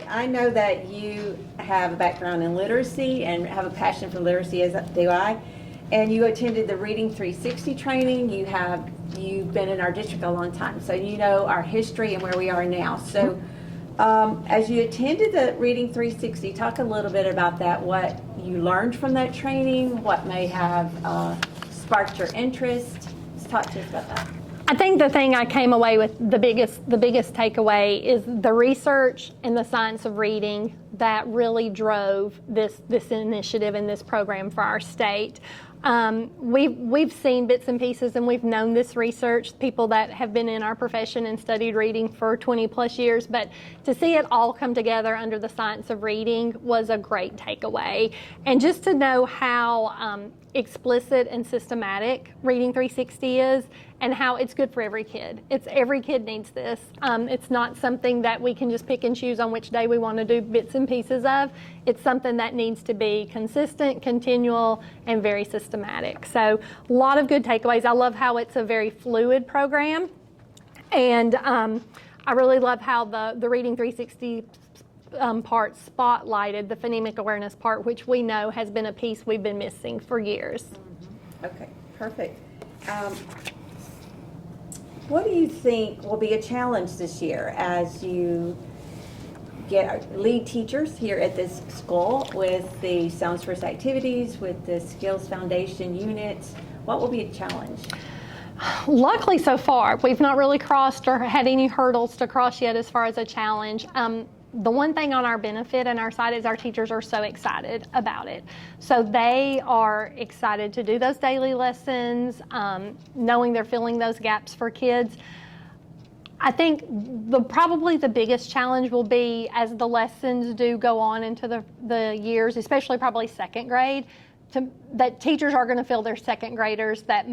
I know that you have a background in literacy and have a passion for literacy, as do I. And you attended the Reading 360 training. You've been in our district a long time, so you know our history and where we are now. So as you attended the Reading 360, talk a little bit about that, what you learned from that training, what may have sparked your interest. Let's talk to us about that. I think the thing I came away with, the biggest takeaway, is the research and the science of reading that really drove this initiative and this program for our state. We've seen bits and pieces, and we've known this research, people that have been in our profession and studied reading for 20 plus years, but to see it all come together under the science of reading was a great takeaway. And just to know how explicit and systematic Reading 360 is, and how it's good for every kid. Every kid needs this. It's not something that we can just pick and choose on which day we want to do bits and pieces of. It's something that needs to be consistent, continual, and very systematic. So a lot of good takeaways. I love how it's a very fluid program. And I really love how the Reading 360 part spotlighted the phonemic awareness part, which we know has been a piece we've been missing for years. Mm-hmm. Okay, perfect. What do you think will be a challenge this year as you get lead teachers here at this school with the Sounds First activities, with the Skills Foundation units? What will be a challenge? Luckily, so far, we've not really crossed or had any hurdles to cross yet as far as a challenge. The one thing on our benefit and our side is our teachers are so excited about it. So they are excited to do those daily lessons, knowing they're filling those gaps for kids. I think probably the biggest challenge will be as the lessons do go on into the years, especially probably second grade, that teachers are going to feel their second graders that's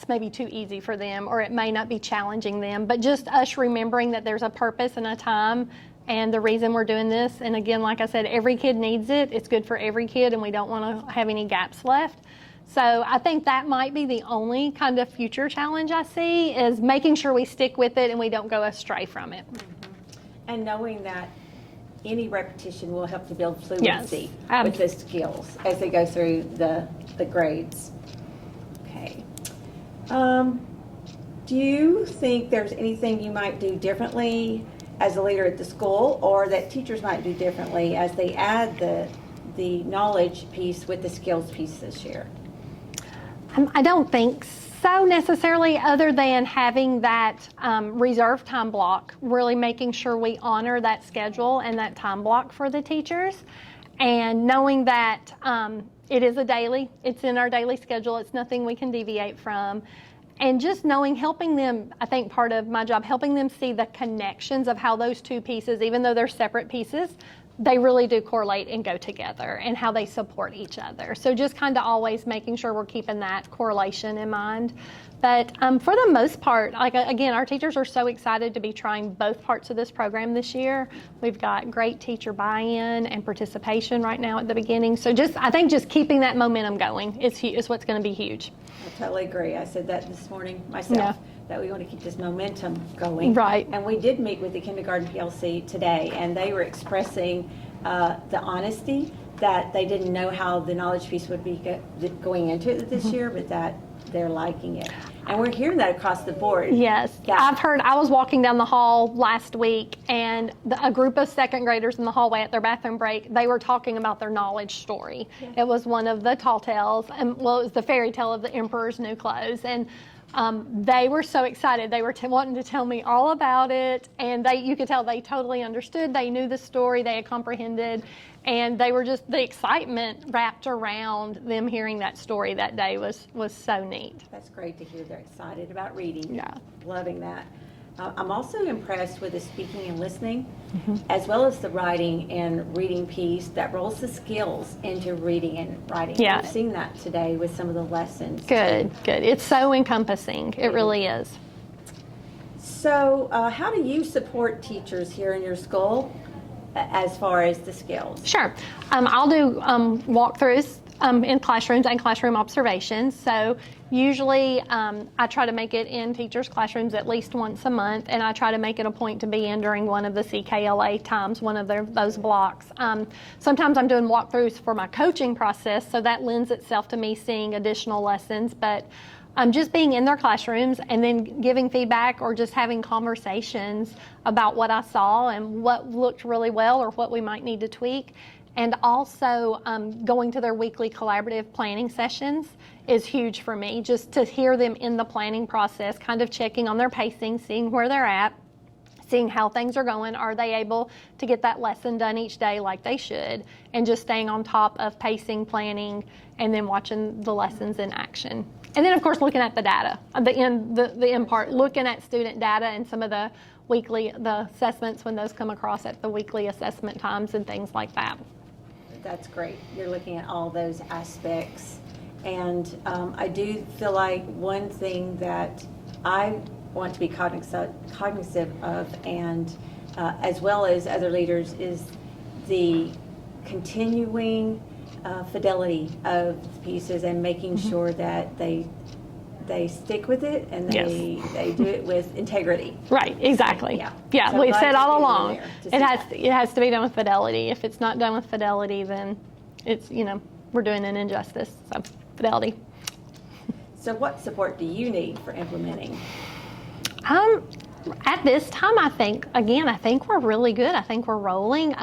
maybe too easy for them, or it may not be challenging them. But just us remembering that there's a purpose and a time and the reason we're doing this, and again, like I said, every kid needs it. It's good for every kid, and we don't want to have any gaps left. So I think that might be the only kind of future challenge I see, is making sure we stick with it and we don't go astray from it. Mm-hmm. And knowing that any repetition will help to build fluency with the skills as they go through the grades. Okay. Do you think there's anything you might do differently as a leader at the school, or that teachers might do differently as they add the knowledge piece with the skills piece this year? I don't think so necessarily, other than having that reserve time block, really making sure we honor that schedule and that time block for the teachers, and knowing that it is it's in our daily schedule, it's nothing we can deviate from. And just knowing, helping them, I think part of my job, helping them see the connections of how those two pieces, even though they're separate pieces, they really do correlate and go together, and how they support each other. So just kind of always making sure we're keeping that correlation in mind. But for the most part, again, our teachers are so excited to be trying both parts of this program this year. We've got great teacher buy-in and participation right now at the beginning. So I think just keeping that momentum going is what's going to be huge. I totally agree. I said that this morning myself, that we want to keep this momentum going. Right. And we did meet with the kindergarten PLC today, and they were expressing the honesty that they didn't know how the knowledge piece would be going into it this year, but that they're liking it. And we're hearing that across the board. Yes. I've heard, I was walking down the hall last week, and a group of second graders in the hallway at their bathroom break, they were talking about their knowledge story. Yeah. It was one of the tall tales, and it was the fairy tale of the Emperor's New Clothes. And they were so excited. They were wanting to tell me all about it, and you could tell they totally understood. They knew the story. They had comprehended, and they were just, the excitement wrapped around them hearing that story that day was so neat. That's great to hear. They're excited about reading. Yeah. Loving that. I'm also impressed with the speaking and listening, as well as the writing and reading piece that rolls the skills into reading and writing. Yeah. I've seen that today with some of the lessons. Good. It's so encompassing. It really is. So how do you support teachers here in your school as far as the skills? Sure. I'll do walkthroughs in classrooms and classroom observations. So usually I try to make it in teachers' classrooms at least once a month, and I try to make it a point to be in during one of the CKLA times, one of those blocks. Sometimes I'm doing walkthroughs for my coaching process, so that lends itself to me seeing additional lessons, but just being in their classrooms and then giving feedback or just having conversations about what I saw and what looked really well or what we might need to tweak. And also going to their weekly collaborative planning sessions is huge for me, just to hear them in the planning process, kind of checking on their pacing, seeing where they're at, seeing how things are going. Are they able to get that lesson done each day like they should? And just staying on top of pacing, planning, and then watching the lessons in action. And then, of course, looking at the data, the end part, looking at student data and some of the assessments when those come across at the weekly assessment times and things like that. That's great. You're looking at all those aspects. And I do feel like one thing that I want to be cognizant of, and as well as other leaders, is the continuing fidelity of the pieces and making sure that they stick with it and they do it with integrity. Right, exactly. Yeah, So we've said all along, it has to be done with fidelity. If it's not done with fidelity, then it's, we're doing an injustice. So, fidelity. So what support do you need for implementing? At this time, I think we're really good. I think we're rolling.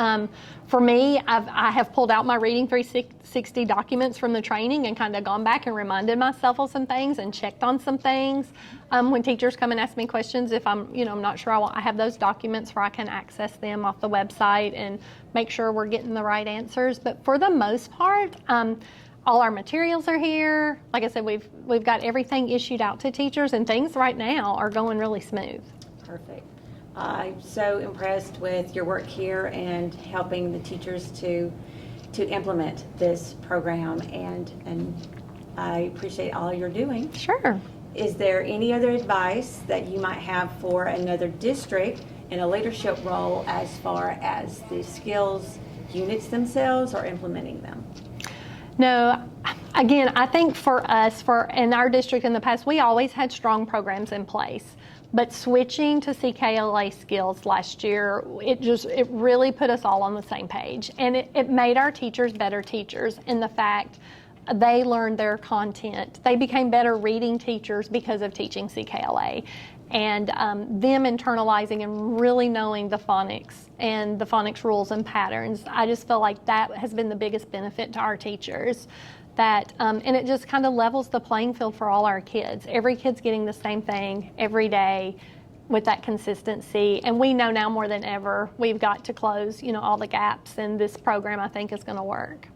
For me, I have pulled out my Reading 360 documents from the training and kind of gone back and reminded myself of some things and checked on some things. When teachers come and ask me questions, if I'm not sure, I have those documents where I can access them off the website and make sure we're getting the right answers. But for the most part, all our materials are here. Like I said, we've got everything issued out to teachers, and things right now are going really smooth. Perfect. I'm so impressed with your work here and helping the teachers to implement this program, and I appreciate all you're doing. Sure. Is there any other advice that you might have for another district in a leadership role as far as the skills units themselves or implementing them? No, again, I think for us, in our district in the past, we always had strong programs in place. But switching to CKLA skills last year, it really put us all on the same page. And it made our teachers better teachers in the fact they learned their content. They became better reading teachers because of teaching CKLA. And them internalizing and really knowing the phonics and the phonics rules and patterns. I just feel like that has been the biggest benefit to our teachers. And it just kind of levels the playing field for all our kids. Every kid's getting the same thing every day with that consistency. And we know now more than ever we've got to close, all the gaps, and this program I think is going to work.